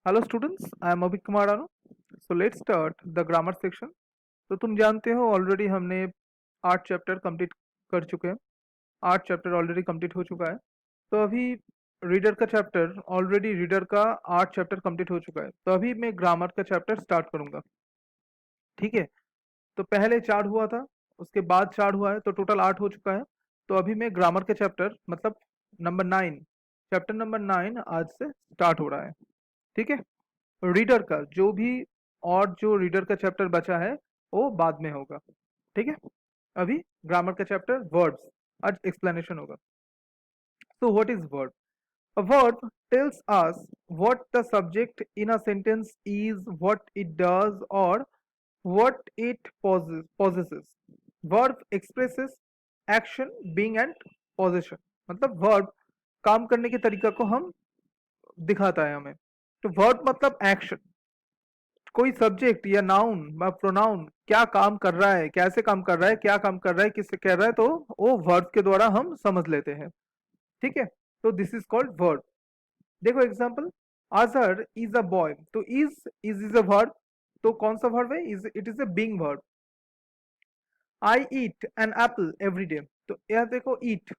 Hello students, I am Abhik Kumar Anu. So let's start the grammar section. तो तुम जानते हो ऑलरेडी हमने 8 चैप्टर कंप्लीट कर चुके हैं। 8 चैप्टर ऑलरेडी कंप्लीट हो चुका है। तो अभी रीडर का चैप्टर ऑलरेडी रीडर का 8 चैप्टर कंप्लीट हो चुका है। तो अभी मैं ग्रामर का चैप्टर स्टार्ट करूंगा। ठीक है। तो पहले 4 हुआ था, उसके बाद 4 हुआ है, तो टोटल 8 हो चुका है। तो अभी मैं ग्रामर के चैप्टर मतलब नंबर 9, चैप्टर नंबर 9 आज से स्टार्ट हो रहा है। ठीक है। रीडर का जो भी और जो रीडर का चैप्टर बचा है वो बाद में होगा। ठीक है। अभी ग्रामर का चैप्टर वर्ड्स आज एक्सप्लेनेशन होगा। So what is verb? A verb tells us what the subject in a sentence is, what it does, or what it possesses. Verb expresses action, being and possession. मतलब verb काम करने के तरीका को हम दिखाता है हमें। तो verb मतलब एक्शन, कोई सब्जेक्ट या नाउन या प्रोनाउन क्या काम कर रहा है, कैसे काम कर रहा है, क्या काम कर रहा है, किससे कर रहा है, तो वो वर्ब के द्वारा हम समझ लेते हैं। ठीक है। तो दिस इज कॉल्ड वर्ब। देखो example, Azhar is a boy. तो इज अ वर्ब। तो कौन सा वर्ब है? Is it is a being verb. I eat an apple every day. तो यह देखो ईट,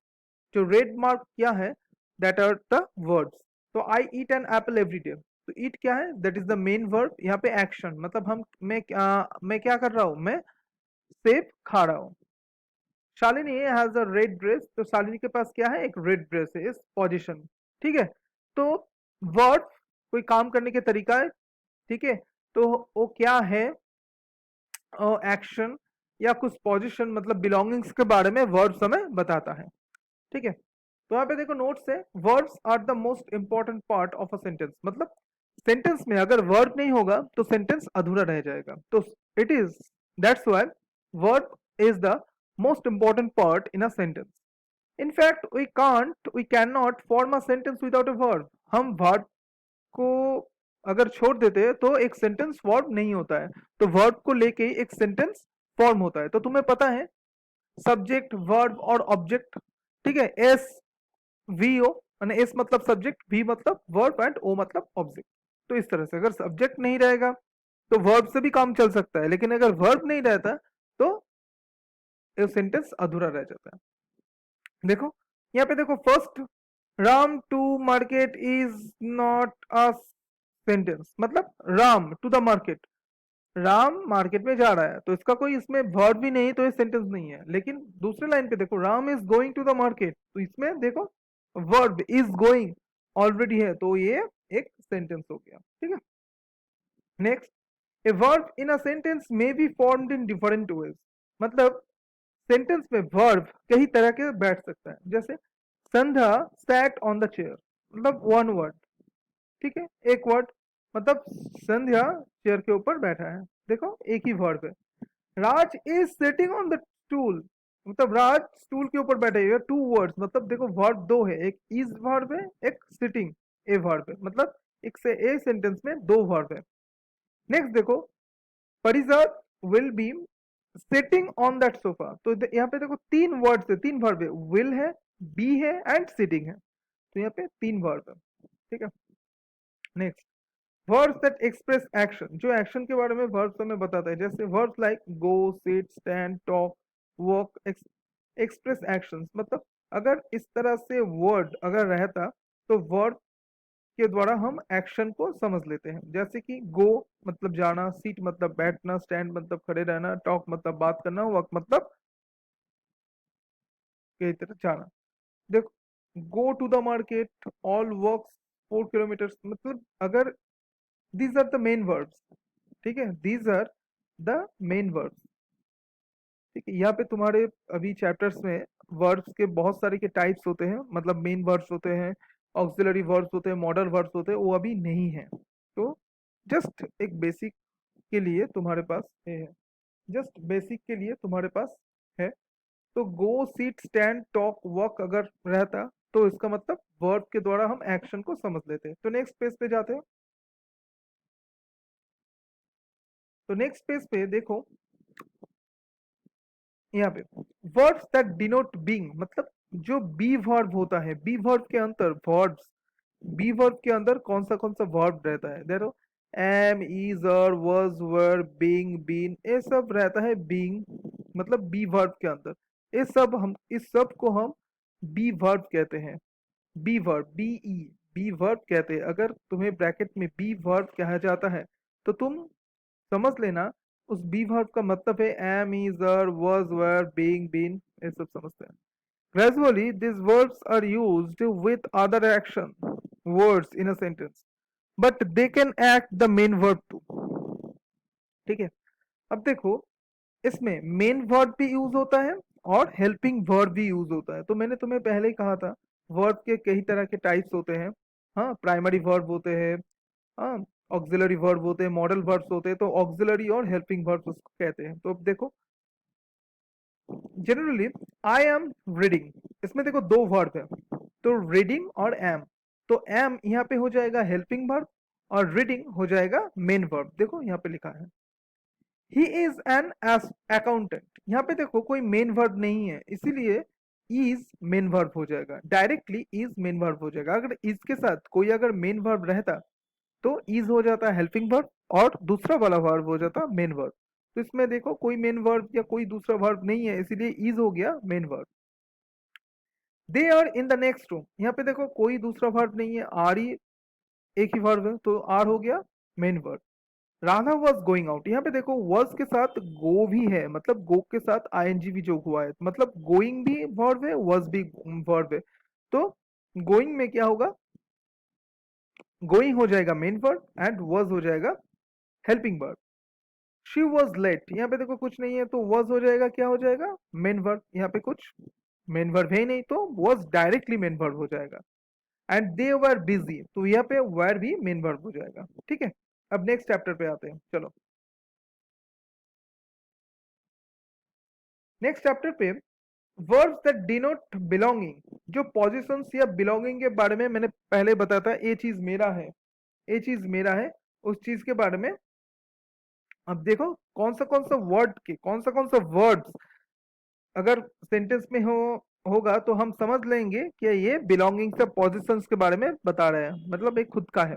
जो रेड मार्क क्या है, दैट आर द वर्ब्स। तो I eat an apple every day. तो ईट क्या है? That is the main verb. यहाँ पे एक्शन मतलब मैं क्या कर रहा हूँ, मैं सेब खा रहा हूँ। Shalini has a red dress. तो शालिनी के पास क्या है? एक रेड ड्रेस है इस पोजीशन। ठीक है। तो वर्ब कोई काम करने के तरीका है। ठीक है। तो वो क्या है? एक्शन या कुछ पोजीशन मतलब बिलोंगिंग्स के बारे में वर्ब्स हमें बताता है। ठीक है। तो यहाँ पे देखो नोट्स है, verbs are the most important part of a sentence. मतलब सेंटेंस में अगर वर्ब नहीं होगा तो सेंटेंस अधूरा रह जाएगा। तो it is that's why verb is the most important part in a sentence. In fact, we cannot form a sentence without a verb. हम verb को अगर छोड़ देते हैं तो एक सेंटेंस फॉर्म नहीं होता है। तो वर्ब को लेके एक सेंटेंस फॉर्म होता है। तो तुम्हें पता है सब्जेक्ट, वर्ब और ऑब्जेक्ट। ठीक है। एस वी ओ, माने एस मतलब सब्जेक्ट, वी मतलब वर्ब एंड ओ मतलब ऑब्जेक्ट। तो इस तरह से अगर सब्जेक्ट नहीं रहेगा तो वर्ब से भी काम चल सकता है, लेकिन अगर वर्ब नहीं रहता तो सेंटेंस अधूरा रह जाता है। देखो यहाँ पे देखो, first Ram to market is not a sentence. मतलब Ram to the market, Ram market में जा रहा है, तो इसका कोई इसमें वर्ब भी नहीं, तो ये सेंटेंस नहीं है। लेकिन दूसरे लाइन पे देखो, Ram is going to the market, तो इसमें देखो वर्ब इज गोइंग ऑलरेडी है, तो ये एक सेंटेंस हो गया। ठीक है। Next, a verb in a sentence may be formed in different ways. मतलब सेंटेंस में वर्ब कई तरह के बैठ सकता है। जैसे संध्या सैट ऑन द चेयर, मतलब वन वर्ड। ठीक है, एक वर्ड। मतलब संध्या चेयर के ऊपर बैठा है, देखो एक ही वर्ब है। Raj is sitting on the stool, मतलब राज स्टूल के ऊपर बैठे हुए। टू वर्ड्स, मतलब देखो वर्ब दो है, एक इज वर्ब है, एक सिटिंग ए वर्ब है। मतलब एक से ए सेंटेंस में दो वर्ब है। नेक्स्ट देखो, Parijat will be sitting on that sofa. तो यहाँ पे देखो तीन वर्ड्स है, तीन वर्ब है, विल है, बी है एंड सिटिंग है। तो यहाँ पे तीन वर्ब है। ठीक है। Next, words that express action, जो एक्शन के बारे में वर्ड्स हमें बताता है। जैसे words like go, sit, stand, talk, walk, express actions. मतलब अगर इस तरह से वर्ड अगर रहता तो वर्ड के द्वारा हम एक्शन को समझ लेते हैं। जैसे कि गो मतलब जाना, सीट मतलब बैठना, स्टैंड मतलब खड़े रहना, टॉक मतलब बात करना, वॉक मतलब कई तरह जाना। देखो, go to the market, all work 4 kilometre, मतलब अगर these are the main verbs. ठीक है, these are the main verbs. ठीक है। यहाँ पे तुम्हारे अभी चैप्टर्स में वर्ब्स के बहुत सारे के टाइप्स होते हैं, मतलब मेन वर्ब्स होते हैं, ऑक्सिलरी वर्ब्स होते हैं, मॉडल वर्ब्स होते हैं, वो अभी नहीं है। तो जस्ट एक बेसिक के लिए तुम्हारे पास ये है, जस्ट बेसिक के लिए तुम्हारे पास है। तो गो, सीट, स्टैंड, टॉक, वॉक अगर रहता तो इसका मतलब वर्ब के द्वारा हम एक्शन को समझ लेते हैं। तो नेक्स्ट पेज पे जाते हैं। तो नेक्स्ट पेज पे देखो, यहाँ पे वर्ब्स दैट डिनोट बीइंग, मतलब जो बी वर्ब होता है, बी वर्ब के अंतर वर्ब्स बी वर्ब के अंदर कौन सा वर्ब रहता है, देखो am, is, are, was, were, being, been, ये सब रहता है बीइंग, मतलब बी वर्ब के अंदर। इस सब को हम बी वर्ब कहते हैं। Be verb, B E, be verb कहते हैं। अगर तुम्हें ब्रैकेट में बी वर्ब कहा जाता है तो तुम समझ लेना उस बी वर्ब का मतलब है am, is, are, was, were, being, been, ये सब समझते हैं। Gradually, these verbs are used with other action words in a sentence, but they can act the main verb too. ठीक है, अब देखो इसमें मेन वर्ब भी यूज होता है और हेल्पिंग वर्ब भी यूज होता है। तो मैंने तुम्हें पहले ही कहा था वर्ब के कई तरह के टाइप्स होते हैं। हाँ, प्राइमरी वर्ब होते हैं, हाँ, ऑक्सिलरी वर्ब होते हैं, मॉडल वर्ब्स होते हैं। तो ऑक्सिलरी और हेल्पिंग वर्ब्स उसको कहते हैं। तो अब देखो जनरली आई एम रीडिंग, इसमें देखो दो वर्ब है, तो रीडिंग और एम। तो एम यहाँ पे हो जाएगा हेल्पिंग वर्ब और रीडिंग हो जाएगा मेन वर्ब। देखो यहाँ पे लिखा है ही इज एन अकाउंटेंट, यहाँ पे देखो कोई मेन वर्ब नहीं है, इसीलिए इज मेन वर्ब हो जाएगा, डायरेक्टली इज मेन वर्ब हो जाएगा। अगर इज के साथ कोई अगर मेन वर्ब रहता तो इज हो जाता हेल्पिंग वर्ब और दूसरा वाला वर्ब हो जाता मेन वर्ब। तो इसमें देखो कोई मेन वर्ब या कोई दूसरा वर्ब नहीं है, इसीलिए इज हो गया main verb. They are in the next room, यहाँ पे देखो कोई दूसरा वर्ब नहीं है, आर ही एक ही वर्ब है, तो आर हो गया main verb. Radha was going out, यहाँ पे देखो वॉज के साथ गो भी है, मतलब गो के साथ आईएनजी भी जो हुआ है, मतलब गोइंग भी वर्ब है, वॉज भी वर्ब है। तो गोइंग में क्या होगा, गोइंग हो जाएगा मेन वर्ब एंड वॉज हो जाएगा helping verb. She was late, यहाँ पे देखो कुछ नहीं है, तो वॉज हो जाएगा, क्या हो जाएगा मेन वर्ब। यहाँ पे कुछ मेन वर्ब है ही नहीं, तो वॉज डायरेक्टली मेन वर्ब हो जाएगा। एंड दे वर बिजी, तो यहाँ पे वर भी मेन वर्ब हो जाएगा। ठीक है, अब नेक्स्ट चैप्टर पे आते हैं, चलो नेक्स्ट चैप्टर पे वर्ब्स दैट डिनोट बिलोंगिंग। जो पोजीशंस या बिलोंगिंग के बारे में मैंने पहले बताया था, ये चीज मेरा है, ये चीज मेरा है, उस चीज के बारे में अब देखो कौन सा वर्ड के कौन सा वर्ड्स अगर सेंटेंस में होगा तो हम समझ लेंगे कि ये बिलोंगिंग से पोजीशंस के बारे में बता रहे हैं, मतलब एक खुद का है।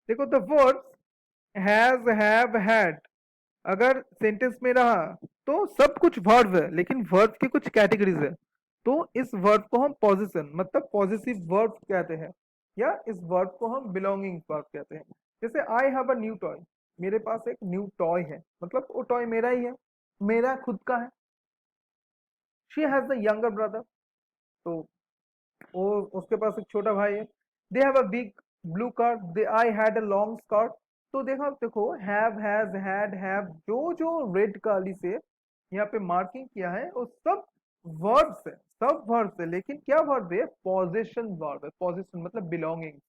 देखो the words has, have, had अगर सेंटेंस में रहा तो सब कुछ वर्ब है, लेकिन वर्ब की कुछ कैटेगरीज है। तो इस वर्ब को हम पोजीशन मतलब पॉजिटिव वर्ब कहते हैं, या इस वर्ब को हम बिलोंगिंग वर्ब कहते हैं। जैसे I have a new toy, मेरे पास एक न्यू टॉय है, मतलब वो टॉय मेरा ही है, मेरा खुद का है। She has a younger brother, तो वो उसके पास एक छोटा भाई है। They have a big blue car, they I had a long skirt. तो देखो हैव, हैज, हैड, हैव, जो जो रेड काली से यहाँ पे मार्किंग किया है वो सब वर्ब्स है, सब वर्ब्स है, लेकिन क्या वर्ब है, पोजीशन वर्ब है। पोजीशन मतलब बिलोंगिंग।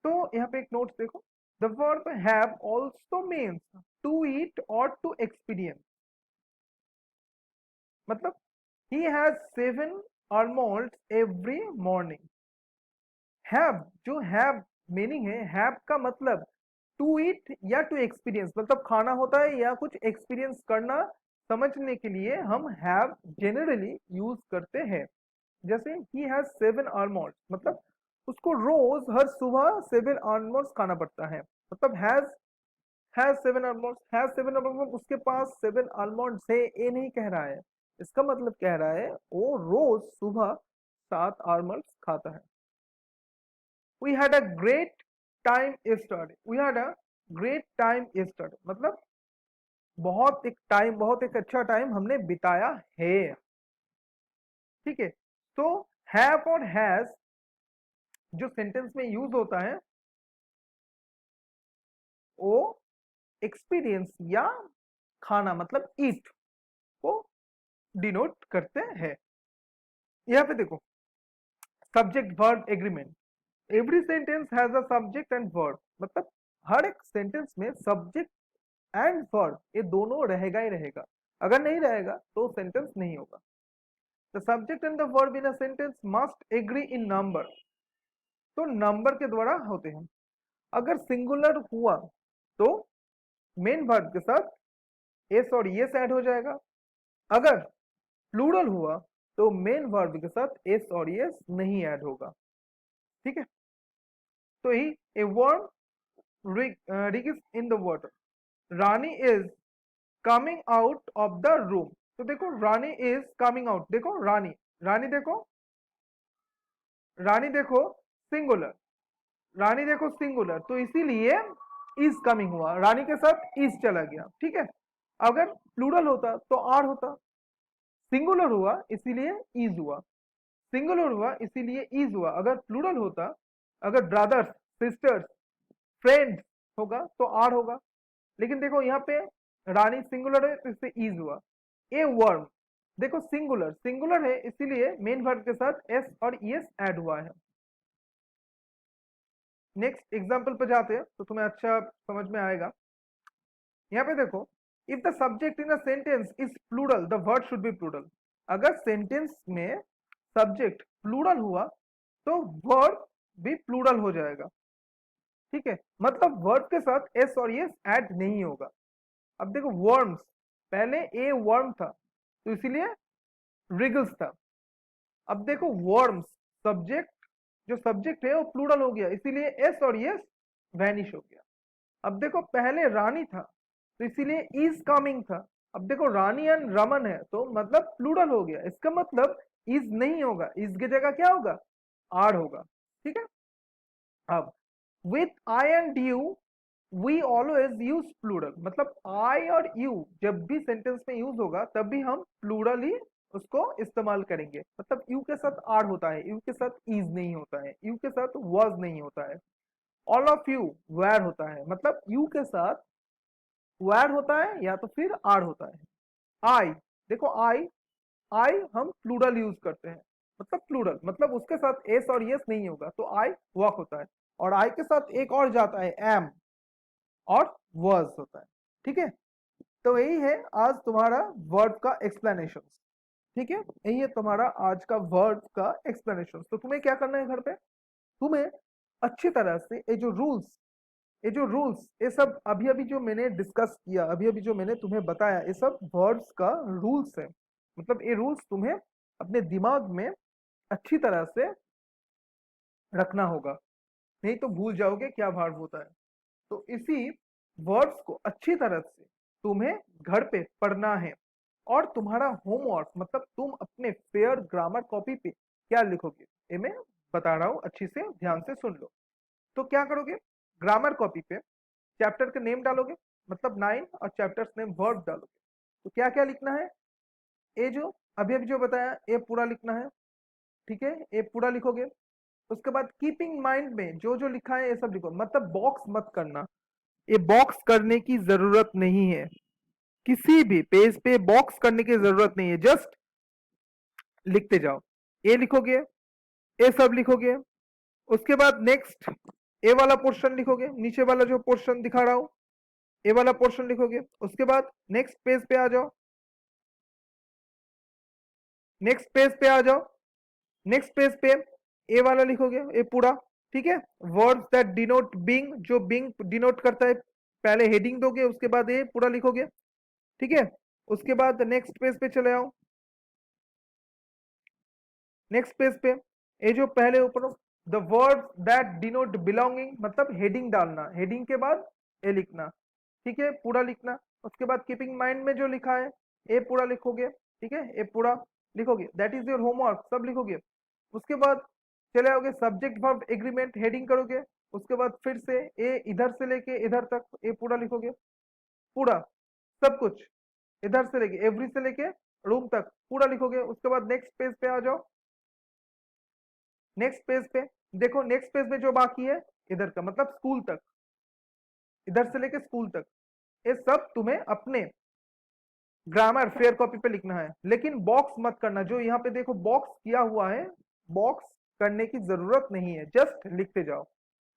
तो यहाँ पे एक नोट देखो, the verb have also means to eat और टू एक्सपीरियंस। मतलब he has 7 almonds every morning. Have, जो हैव मीनिंग है, हैव का मतलब टू ईट या टू एक्सपीरियंस, मतलब खाना होता है या कुछ एक्सपीरियंस करना, समझने के लिए हम हैव जनरली यूज करते हैं। जैसे ही हैज 7 almonds, मतलब उसको रोज हर सुबह 7 almonds खाना पड़ता है, मतलब हैज 7 almonds, हैज 7 almonds, उसके पास 7 almonds है, ये नहीं कह रहा है। इसका मतलब कह रहा है वो रोज सुबह 7 almonds खाता है। We had a great time yesterday, we had a great time yesterday, मतलब बहुत एक अच्छा टाइम हमने बिताया है। ठीक है, तो हैव और हैज जो सेंटेंस में यूज होता है वो एक्सपीरियंस या खाना मतलब ईट को डिनोट करते हैं। यहाँ पे देखो subject verb agreement, every sentence has a subject and verb, मतलब हर एक सेंटेंस में सब्जेक्ट एंड वर्ब ये दोनों रहेगा ही रहेगा, अगर नहीं रहेगा तो सेंटेंस नहीं होगा। The subject and the verb in a sentence must agree in number, तो नंबर के द्वारा होते हैं। अगर सिंगुलर हुआ तो मेन वर्ब के साथ एस और यस ऐड हो जाएगा, अगर प्लूरल हुआ तो मेन वर्ब के साथ एस और यस नहीं ऐड होगा। ठीक है, तो he a worm rigs in the water, Rani is coming out of the room. तो देखो रानी इज कमिंग आउट, देखो रानी, रानी देखो, रानी देखो सिंगुलर, रानी देखो सिंगुलर, तो इसीलिए इज कमिंग हुआ, रानी के साथ इज चला गया। ठीक है, अगर प्लूरल होता तो आर होता, सिंगुलर हुआ इसीलिए इज हुआ, सिंगुलर हुआ इसीलिए इज हुआ। अगर प्लूरल होता, अगर ब्रदर्स सिस्टर्स फ्रेंड्स होगा तो आर होगा, लेकिन देखो यहाँ पे रानी सिंगुलर है तो इससे इज हुआ। ए वर्म देखो सिंगुलर, सिंगुलर है इसीलिए मेन वर्ब के साथ एस और ईएस ऐड हुआ है। नेक्स्ट एग्जाम्पल पे जाते हैं तो तुम्हें अच्छा समझ में आएगा। यहाँ पे देखो, if the subject in a sentence is plural the word should be plural. अगर सेंटेंस में सब्जेक्ट प्लूरल हुआ तो वर्ड भी प्लूरल हो जाएगा। ठीक है, मतलब वर्ड के साथ एस और एस ऐड नहीं होगा। अब देखो वर्म्स, पहले ए वर्म था तो इसीलिए रिगल्स था। अब देखो वर्म्स, सब्जेक्ट, जो सब्जेक्ट है वो प्लूरल हो गया इसीलिए एस और एस वैनिश हो गया। अब देखो पहले रानी था तो इसीलिए इज कमिंग था। अब देखो रानी एंड रमन है तो मतलब प्लूरल हो गया, इसका मतलब इज नहीं होगा, इज की जगह क्या होगा, आर होगा। ठीक है, अब with I and you we always use plural, मतलब आई और यू जब भी सेंटेंस में यूज होगा तब भी हम प्लूरल ही उसको इस्तेमाल करेंगे। मतलब यू के साथ आर होता है, यू के साथ इज नहीं होता है, यू के साथ वॉज नहीं होता है। ऑल ऑफ यू वेयर होता है, मतलब यू के साथ वेयर होता है या तो फिर आर होता है। आई देखो आई हम प्लूरल यूज करते हैं, मतलब प्लूरल मतलब उसके साथ एस और यस नहीं होगा तो आई वॉक होता है। और आई के साथ एक और जाता है एम और वर्स होता है। ठीक है, तो यही है आज तुम्हारा वर्ड का एक्सप्लेनेशन। ठीक है, यही है तुम्हारा आज का वर्ड का एक्सप्लेनेशन। तो तुम्हें क्या करना है घर पे, तुम्हें अच्छी तरह से ये जो रूल्स ये सब अभी अभी जो मैंने डिस्कस किया, अभी अभी जो मैंने तुम्हें बताया, ये सब वर्ड्स का रूल्स है। मतलब ये रूल्स तुम्हें अपने दिमाग में अच्छी तरह से रखना होगा, नहीं तो भूल जाओगे क्या वर्ब होता है। तो इसी वर्ड्स को अच्छी तरह से तुम्हें घर पे पढ़ना है। और तुम्हारा होमवर्क मतलब तुम अपने फेयर ग्रामर कॉपी पे क्या लिखोगे ये मैं बता रहा हूँ, अच्छी से ध्यान से सुन लो। तो क्या करोगे, ग्रामर कॉपी पे चैप्टर का नेम डालोगे, मतलब 9 और चैप्टर्स नेम वर्ड डालोगे। तो क्या क्या लिखना है, ये जो अभी अभी जो बताया ये पूरा लिखना है। ठीक है, ये पूरा लिखोगे। उसके बाद कीपिंग माइंड में जो जो लिखा है ये सब लिखो, मतलब बॉक्स मत करना, ये बॉक्स करने की जरूरत नहीं है, किसी भी पेज पे बॉक्स करने की जरूरत नहीं है, जस्ट लिखते जाओ। ये लिखोगे, ये सब लिखोगे। उसके बाद नेक्स्ट ए वाला पोर्शन लिखोगे, नीचे वाला जो पोर्शन दिखा रहा हूं ए वाला पोर्शन लिखोगे। उसके बाद नेक्स्ट पेज पे आ जाओ, नेक्स्ट पेज पे आ जाओ, नेक्स्ट पेज पे ए वाला लिखोगे ये पूरा। ठीक है, वर्ड्स दैट डिनोट बिंग, जो बिंग डिनोट करता है पहले हेडिंग दोगे, उसके बाद ये पूरा लिखोगे। ठीक है, उसके बाद नेक्स्ट पेज पे चले आओ, नेक्स्ट पेज पे ये जो पहले ऊपर the words that denote belonging, मतलब हेडिंग डालना, हेडिंग के बाद ये लिखना। ठीक है, पूरा लिखना। उसके बाद कीपिंग माइंड में जो लिखा है ये पूरा लिखोगे। ठीक है, ये पूरा लिखोगे, दैट इज योर होमवर्क, सब लिखोगे। उसके बाद चले आओगे सब्जेक्ट वर्ब एग्रीमेंट, हेडिंग करोगे। उसके बाद फिर से ये इधर से लेके इधर तक ये पूरा लिखोगे, पूरा सब कुछ इधर से लेके एवरी से लेके रूम तक पूरा लिखोगे। उसके बाद नेक्स्ट पेज पे आ जाओ, नेक्स्ट पेज पे देखो, नेक्स्ट पेज में जो बाकी है इधर का मतलब स्कूल तक, इधर से लेके स्कूल तक ये सब तुम्हें अपने ग्रामर फेयर कॉपी पे लिखना है। लेकिन बॉक्स मत करना, जो यहाँ पे देखो बॉक्स किया हुआ है, बॉक्स करने की जरूरत नहीं है, जस्ट लिखते जाओ।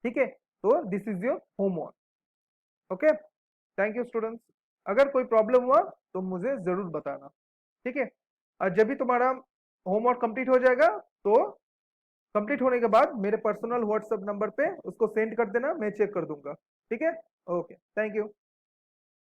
ठीक है, तो this is your homework. Okay, thank you students. अगर कोई प्रॉब्लम हुआ तो मुझे जरूर बताना। ठीक है, और जब भी तुम्हारा होमवर्क कंप्लीट हो जाएगा तो कंप्लीट होने के बाद मेरे पर्सनल व्हाट्सएप नंबर पे उसको सेंड कर देना, मैं चेक कर दूंगा। ठीक है, ओके, थैंक यू।